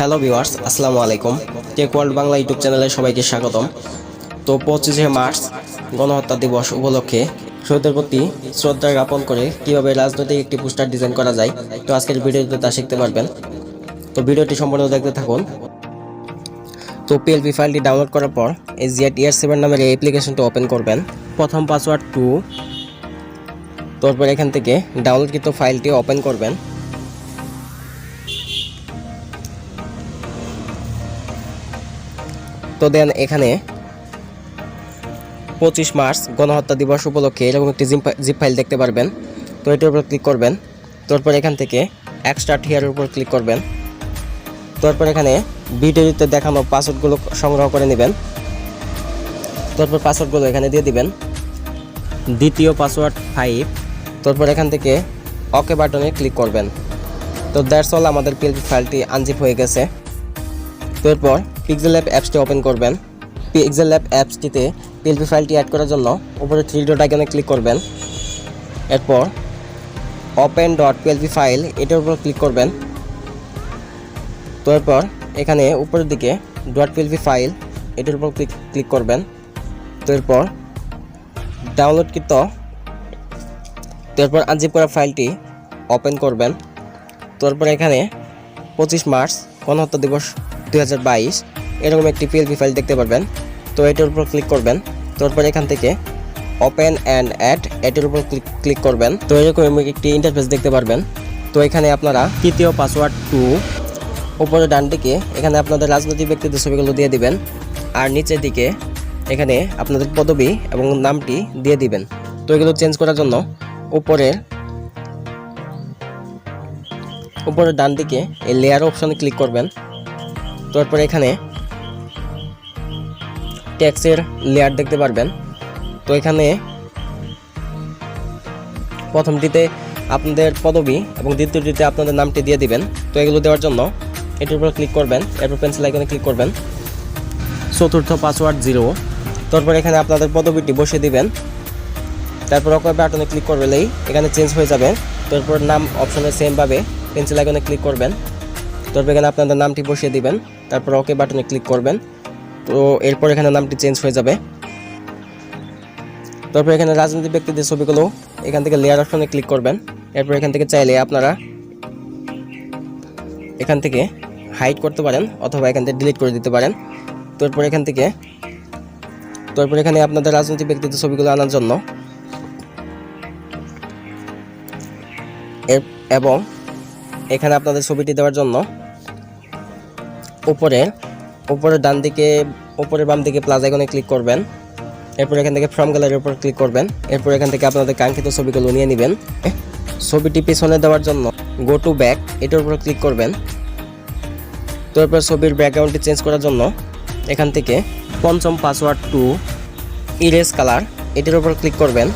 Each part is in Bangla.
হ্যালো ভিউয়ার্স, আসসালামু আলাইকুম। টেক ওয়ার্ল্ড বাংলা ইউটিউব চ্যানেলে সবাইকে স্বাগতম। তো 25শে মার্চ গণহত্যা দিবস উপলক্ষে শহীদদের প্রতি শ্রদ্ধা জ্ঞাপন করে কীভাবে রাজনৈতিক একটি পোস্টার ডিজাইন করা যায়, তো আজকের ভিডিওতে তা শিখতে পারবেন। তো ভিডিওটি সম্পূর্ণ দেখতে থাকুন। তো পিএলপি ফাইলটি ডাউনলোড করার পর এই 𝗦𝗨𝗕𝗦𝗕 নামের এই অ্যাপ্লিকেশনটি ওপেন করবেন। প্রথম পাসওয়ার্ড 2, তারপর এখান থেকে ডাউনলোডকৃত ফাইলটি ওপেন করবেন। তো দেন এখানে 25 মার্চ গণহত্যা দিবস উপলক্ষে এরকম একটি জিপ ফাইল দেখতে পারবেন। তো এটার উপর ক্লিক করবেন। তারপর এখান থেকে এক্সট্রাক্ট হিয়ারের উপর ক্লিক করবেন। তারপর এখানে ভিডিওতে দেখানো পাসওয়ার্ডগুলো সংগ্রহ করে নেবেন। তারপর পাসওয়ার্ডগুলো এখানে দিয়ে দিবেন। দ্বিতীয় পাসওয়ার্ড 5। তারপর এখান থেকে ওকে বাটনে ক্লিক করবেন। তো দ্যাটস অল, আমাদের পিএলপি ফাইলটি আনজিপ হয়ে গেছে। তারপর পিক্সেল ল্যাব অ্যাপসটি ওপেন করবেন। পিক্সেল ল্যাব অ্যাপসটিতে পিএলপি ফাইলটি অ্যাড করার জন্য উপরে 3 ডট আইকনে ক্লিক করবেন। এরপর ওপেন ডট পিএলপি ফাইল এটার উপর ক্লিক করবেন। তারপর এখানে উপরের দিকে ডট পিএলপি ফাইল এটার উপর ক্লিক করবেন। তারপর ডাউনলোডকৃত তারপর আনজিপ করা ফাইলটি ওপেন করবেন। তারপর এখানে 25 মার্চ গণহত্যা দিবস 2022 এরকম একটি পিএলপি ফাইল দেখতে পারবেন। তো এটার উপর ক্লিক করবেন। তারপর এখান থেকে ওপেন অ্যান্ড অ্যাড এটার উপর ক্লিক করবেন। তো এরকম একটি ইন্টারফেস দেখতে পারবেন। তো এখানে আপনারা তৃতীয় পাসওয়ার্ড 2 উপরে ডান দিকে এখানে আপনাদের রাজনৈতিক ব্যক্তিদের ছবিগুলো দিয়ে দিবেন, আর নিচের দিকে এখানে আপনাদের পদবি এবং নামটি দিয়ে দিবেন। তো এগুলো চেঞ্জ করার জন্য উপরে ডান দিকে এই লেয়ার অপশনে ক্লিক করবেন। তারপর এখানে টেক্সটের লেয়ার দেখতে পারবেন। তো এখানে প্রথমটিতে আপনাদের পদবি এবং দ্বিতীয়টিতে আপনাদের নামটি দিয়ে দিবেন। তো এগুলো দেওয়ার জন্য এটার উপর ক্লিক করবেন। এরপর পেন্সিল আইকনে ক্লিক করবেন। চতুর্থ পাসওয়ার্ড 0। তারপর এখানে আপনাদের পদবিটি বসিয়ে দিবেন। তারপর ওকে বাটনে ক্লিক করলেই এখানে চেঞ্জ হয়ে যাবে। তারপর নাম অপশনে সেমভাবে পেন্সিল আইকনে ক্লিক করবেন। তারপর এখানে আপনাদের নামটি বসিয়ে দিবেন। তারপর ওকে বাটনে ক্লিক করবেন। তো এরপর এখানে নামটি চেঞ্জ হয়ে যাবে। তারপর এখানে রাজনৈতিক ব্যক্তিদের ছবিগুলো এখান থেকে লেয়ার অপশনে ক্লিক করবেন। এরপর এখান থেকে চাইলে আপনারা এখান থেকে হাইড করতে পারেন অথবা এখান থেকে ডিলিট করে দিতে পারেন। তারপর এখানে আপনাদের রাজনৈতিক ব্যক্তিদের ছবিগুলো আনার জন্য এবং এখানে আপনাদের ছবিটি দেওয়ার জন্য উপরে ডান দিকে উপরে বাম দিকে প্লাস আইকনে ক্লিক করবেন। এরপর এখান থেকে ফ্রম গ্যালারির উপর ক্লিক করবেন। এরপর এখান থেকে আপনাদের কাঙ্ক্ষিত ছবিগুলো নিয়ে নেবেন। ছবিটি পিছনে দেওয়ার জন্য গো টু ব্যাক এটার উপর ক্লিক করবেন। তারপর ছবির ব্যাকগ্রাউন্ডটি চেঞ্জ করার জন্য এখান থেকে পঞ্চম পাসওয়ার্ড 2 ইরেজ কালার এটার উপর ক্লিক করবেন।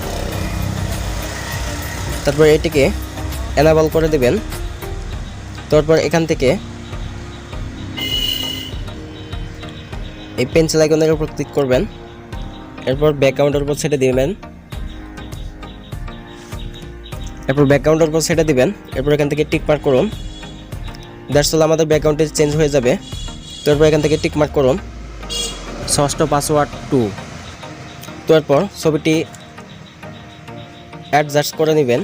তারপর এটিকে এনেবল করে দেবেন। তারপর এখান থেকে এই পেন্সিল আইকনের উপর ক্লিক করবেন। এরপর ব্যাকগ্রাউন্ডের উপর ছেড়ে দিবেন। এরপর এখান থেকে টিক মার্ক করুন। দ্যাটস অল, আমাদের ব্যাকগ্রাউন্ডটি চেঞ্জ হয়ে যাবে। তারপর এখান থেকে টিক মার্ক করুন। ষষ্ঠ পাসওয়ার্ড 2। তারপর ছবিটি অ্যাডজাস্ট করে নেবেন।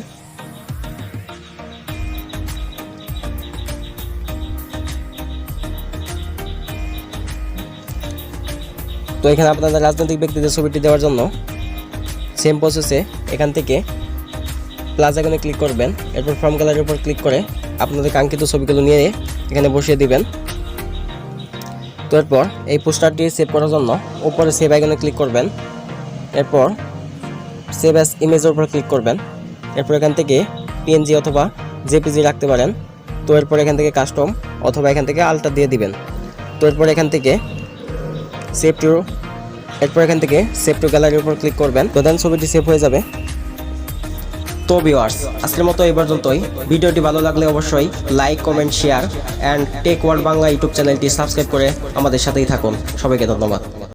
তো এখানে আপনাদের রাজনৈতিক ব্যক্তিদের ছবিটি দেওয়ার জন্য সেম প্রসেসে এখান থেকে প্লাস আইকনে ক্লিক করবেন। এরপর ফ্রম গ্যালারির উপর ক্লিক করে আপনাদের কাঙ্ক্ষিত ছবিগুলো নিয়ে এখানে বসিয়ে দিবেন। তারপর এই পোস্টারটি সেভ করার জন্য উপরে সেভ আইকনে ক্লিক করবেন। এরপর সেভ অ্যাজ ইমেজের উপর ক্লিক করবেন। এরপর এখান থেকে পিএনজি অথবা জেপিজি রাখতে পারেন। তো এরপর এখান থেকে কাস্টম অথবা এখান থেকে আলটা দিয়ে দিবেন। তো এরপর এখান থেকে সেভ টু গ্যালারির উপর ক্লিক করবেন। তো দেন ছবিটি সেভ হয়ে যাবে। তো ভিউয়ার্স, আজকের মতো এই পর্যন্তই। ভিডিওটি ভালো লাগলে অবশ্যই like, comment, share and tech world Bangla YouTube চ্যানেলটি সাবস্ক্রাইব করে আমাদের সাথেই থাকুন। সবাইকে ধন্যবাদ।